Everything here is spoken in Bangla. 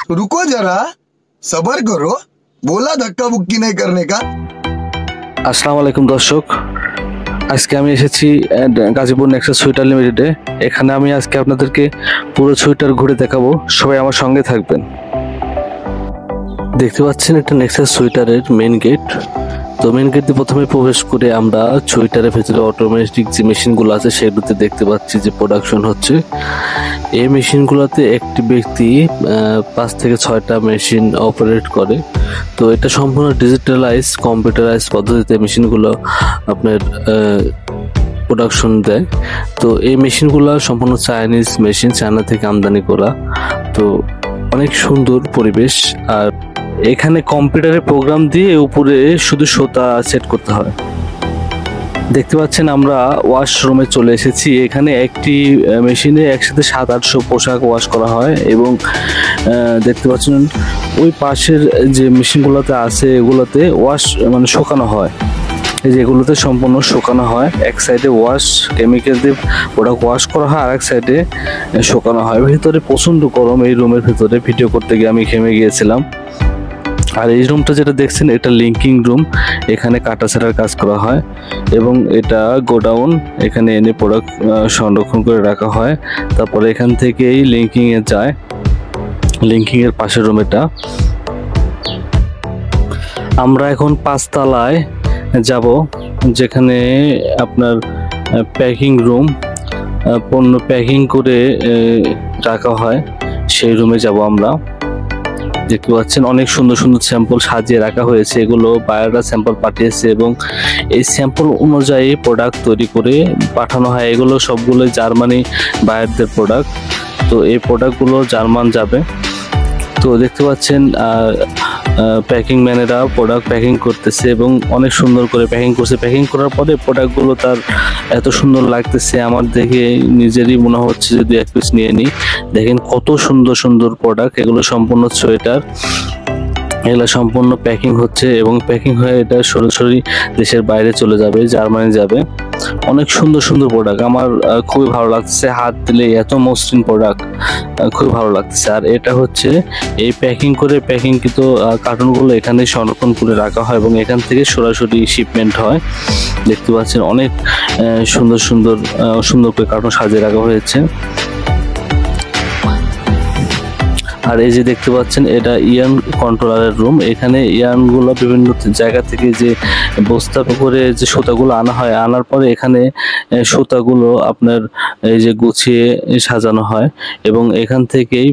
रुको जरा, सबर करो, बोला धक्का बुक्की नहीं करने का। আসসালামু আলাইকুম দর্শক, আজকে আমি এসেছি গাজীপুর নেক্সাস সুইটার লিমিটেডে। এখানে আমি আজকে আপনাদেরকে পুরো সুইটার ঘুরে দেখাবো, সবাই আমার সঙ্গে থাকবেন। দেখতে পাচ্ছেন এটা নেক্সাস সুইটারের মেন গেট। তো মেন গেট দিয়ে প্রথমে প্রবেশ করে আমরা সুইটারের ভেতরে অটোমেটিক যে মেশিনগুলো আছে সেগুলোতে দেখতে পাচ্ছি যে প্রোডাকশন হচ্ছে। এই মেশিনগুলোতে একটি ব্যক্তি 5 থেকে 6টা মেশিন অপারেট করে। তো এটা সম্পূর্ণ ডিজিটালাইজ কম্পিউটারাইজ পদ্ধতিতে মেশিনগুলো আপনার প্রোডাকশন দেয়। তো এই মেশিনগুলো সম্পূর্ণ চাইনিজ মেশিন, চায়না থেকে আমদানি করা। তো অনেক সুন্দর পরিবেশ। আর এখানে কম্পিউটারে প্রোগ্রাম দিয়ে উপরে শুধু সুতা সেট করতে হয়। দেখতে পাচ্ছেন আমরা ওয়াশরুমে চলে এসেছি। এখানে একটি মেশিনে একসাথে 700-800 পোশাক ওয়াশ করা হয় এবং দেখতে পাচ্ছেন ওই পাশের যে মেশিনগুলোতে আছে এগুলোতে ওয়াশ মানে শুকানো হয়। এই যে এগুলোতে সম্পূর্ণ শুকানো হয়। এক সাইডে ওয়াশ কেমিক্যাল দিয়ে প্রোডাক্ট ওয়াশ করা হয়, আর এক সাইডে শুকানো হয়। ভিতরে প্রচণ্ড গরম, এই রুমের ভিতরে ভিডিও করতে গিয়ে আমি ঘেমে গিয়েছিলাম। আর এই রুমটা যেটা দেখছেন এটা লিঙ্কিং রুম, এখানে কাটাছেড়ার কাজ করা হয় এবং এটা গোডাউন, এখানে এনে প্রোডাক্ট সংরক্ষণ করে রাখা হয়। তারপরে এখান থেকেই লিঙ্কিংয়ে যায়, লিঙ্কিংয়ের পাশের রুম এটা। আমরা এখন 5 তলায় যাব, যেখানে আপনার প্যাকিং রুম, পণ্য প্যাকিং করে রাখা হয়, সেই রুমে যাব আমরা। দেখতে পাচ্ছেন অনেক সুন্দর সুন্দর স্যাম্পল সাজিয়ে রাখা হয়েছে। এগুলো বায়াররা স্যাম্পল পাঠিয়েছে এবং এই স্যাম্পল অনুযায়ী প্রোডাক্ট তৈরি করে পাঠানো হয়। এগুলো সবগুলো জার্মানি বায়ারদের প্রোডাক্ট। তো এই প্রোডাক্টগুলো জার্মান যাবে। তো দেখতে পাচ্ছেন প্যাকিং ম্যানেরা প্রোডাক্ট প্যাকিং করতেছে এবং অনেক সুন্দর করে প্যাকিং করছে। প্যাকিং করার পরে প্রোডাক্টগুলো তার এত সুন্দর লাগতেছে, আমার দেখে নিজেরই মনে হচ্ছে যদি এক পিস নিয়ে নিই। দেখেন কত সুন্দর সুন্দর প্রোডাক্ট, এগুলো সম্পূর্ণ সোয়েটার, এগুলো সম্পূর্ণ প্যাকিং হচ্ছে এবং প্যাকিং হয়ে এটা সরাসরি দেশের বাইরে চলে যাবে, জার্মানি যাবে। অনেক সুন্দর সুন্দর প্রোডাক্ট, আমার খুবই ভালো লাগছে। হাত দিলে এত মসৃণ প্রোডাক্ট, খুবই ভালো লাগছে। আর এটা হচ্ছে এই প্যাকিং করে প্যাকিংকৃত কার্টুনগুলো এখানে সংরক্ষণ করে রাখা হয় এবং এখান থেকে সরাসরি শিপমেন্ট হয়। দেখতে পাচ্ছেন অনেক সুন্দর সুন্দর সুন্দর করে কার্টুন সাজিয়ে রাখা হয়েছে। আর এই যে দেখতে পাচ্ছেন এটা ইয়ার্ন কন্ট্রোলারের রুম। এখানে ইয়ার্নগুলো বিভিন্ন জায়গা থেকে যে বস্তা করে যে সুতাগুলো আনা হয়, আনার পরে এখানে সুতাগুলো আপনার এই যে গুছিয়ে সাজানো হয় এবং এখান থেকেই